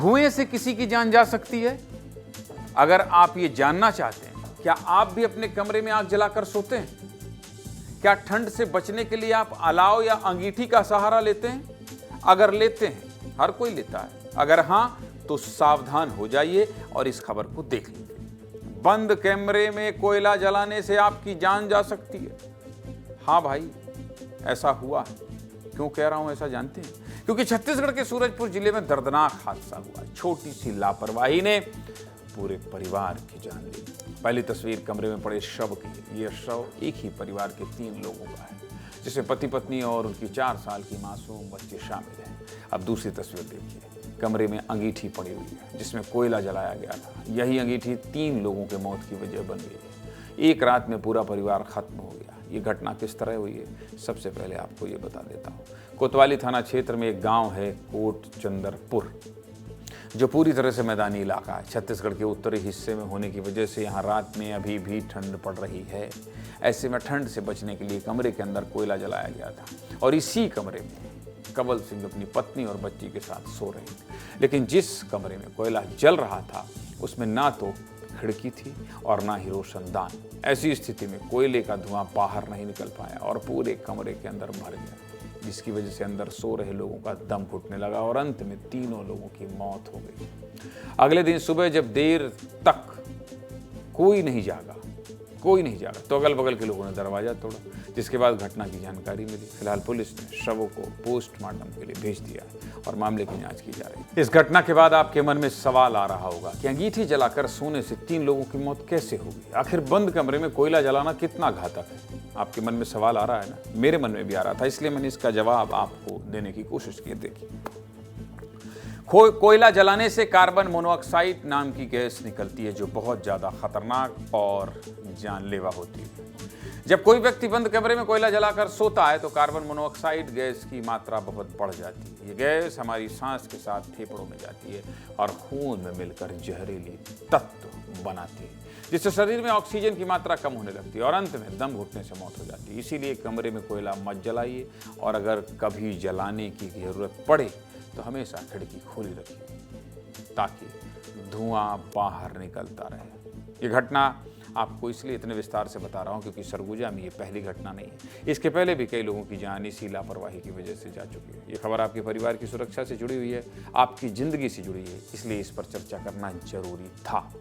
धुएं से किसी की जान जा सकती है? अगर आप ये जानना चाहते हैं, क्या आप भी अपने कमरे में आग जलाकर सोते हैं? क्या ठंड से बचने के लिए आप अलाव या अंगीठी का सहारा लेते हैं? अगर लेते हैं, हर कोई लेता है, अगर हां तो सावधान हो जाइए और इस खबर को देख लीजिए। बंद कमरे में कोयला जलाने से आपकी जान जा सकती है। हां भाई, ऐसा हुआ है। क्यों कह रहा हूं ऐसा जानते हैं? क्योंकि छत्तीसगढ़ के सूरजपुर जिले में दर्दनाक हादसा हुआ। छोटी सी लापरवाही ने पूरे परिवार की जान ली। पहली तस्वीर कमरे में पड़े शव की। यह शव एक ही परिवार के 3 लोगों का है, जिसमें पति पत्नी और उनकी 4 साल की मासूम बच्ची शामिल है। अब दूसरी तस्वीर देखिए। कमरे में अंगीठी पड़ी हुई है, जिसमें कोयला जलाया गया था। यही अंगीठी 3 लोगों के मौत की वजह बन गई है। एक रात में पूरा परिवार खत्म हो गया। ये घटना किस तरह हुई है, सबसे पहले आपको ये बता देता हूँ। कोतवाली थाना क्षेत्र में एक गांव है कोट चंदरपुर, जो पूरी तरह से मैदानी इलाका है। छत्तीसगढ़ के उत्तरी हिस्से में होने की वजह से यहाँ रात में अभी भी ठंड पड़ रही है। ऐसे में ठंड से बचने के लिए कमरे के अंदर कोयला जलाया गया था और इसी कमरे में कवल सिंह अपनी पत्नी और बच्ची के साथ सो रहे थे। लेकिन जिस कमरे में कोयला जल रहा था उसमें ना तो खिड़की थी और ना ही रोशनदान। ऐसी स्थिति में कोयले का धुआं बाहर नहीं निकल पाया और पूरे कमरे के अंदर भर गया, जिसकी वजह से अंदर सो रहे लोगों का दम घुटने लगा और अंत में 3 लोगों की मौत हो गई। अगले दिन सुबह जब देर तक कोई नहीं जागा तो अगल बगल के लोगों ने दरवाजा तोड़ा, जिसके बाद घटना की जानकारी मिली। फिलहाल पुलिस ने शवों को पोस्टमार्टम के लिए भेज दिया और मामले की जांच की जा रही है। इस घटना के बाद आपके मन में सवाल आ रहा होगा कि अंगीठी जलाकर सोने से 3 लोगों की मौत कैसे होगी? आखिर बंद कमरे में कोयला जलाना कितना घातक है? आपके मन में सवाल आ रहा है ना? मेरे मन में भी आ रहा था, इसलिए मैंने इसका जवाब आपको देने की कोशिश की। देखिए, कोयला जलाने से कार्बन मोनोऑक्साइड नाम की गैस निकलती है, जो बहुत ज़्यादा खतरनाक और जानलेवा होती है। जब कोई व्यक्ति बंद कमरे में कोयला जलाकर सोता है तो कार्बन मोनोऑक्साइड गैस की मात्रा बहुत बढ़ जाती है। ये गैस हमारी सांस के साथ फेफड़ों में जाती है और खून में मिलकर जहरीली तत्व बनाती है, जिससे शरीर में ऑक्सीजन की मात्रा कम होने लगती है और अंत में दम घुटने से मौत हो जाती है। इसीलिए कमरे में कोयला मत जलाइए और अगर कभी जलाने की ज़रूरत पड़े तो हमेशा खिड़की खोली रखिए ताकि धुआं बाहर निकलता रहे। ये घटना आपको इसलिए इतने विस्तार से बता रहा हूँ क्योंकि सरगुजा में ये पहली घटना नहीं है। इसके पहले भी कई लोगों की जान इसी लापरवाही की वजह से जा चुकी है। ये खबर आपके परिवार की सुरक्षा से जुड़ी हुई है, आपकी ज़िंदगी से जुड़ी है, इसलिए इस पर चर्चा करना जरूरी था।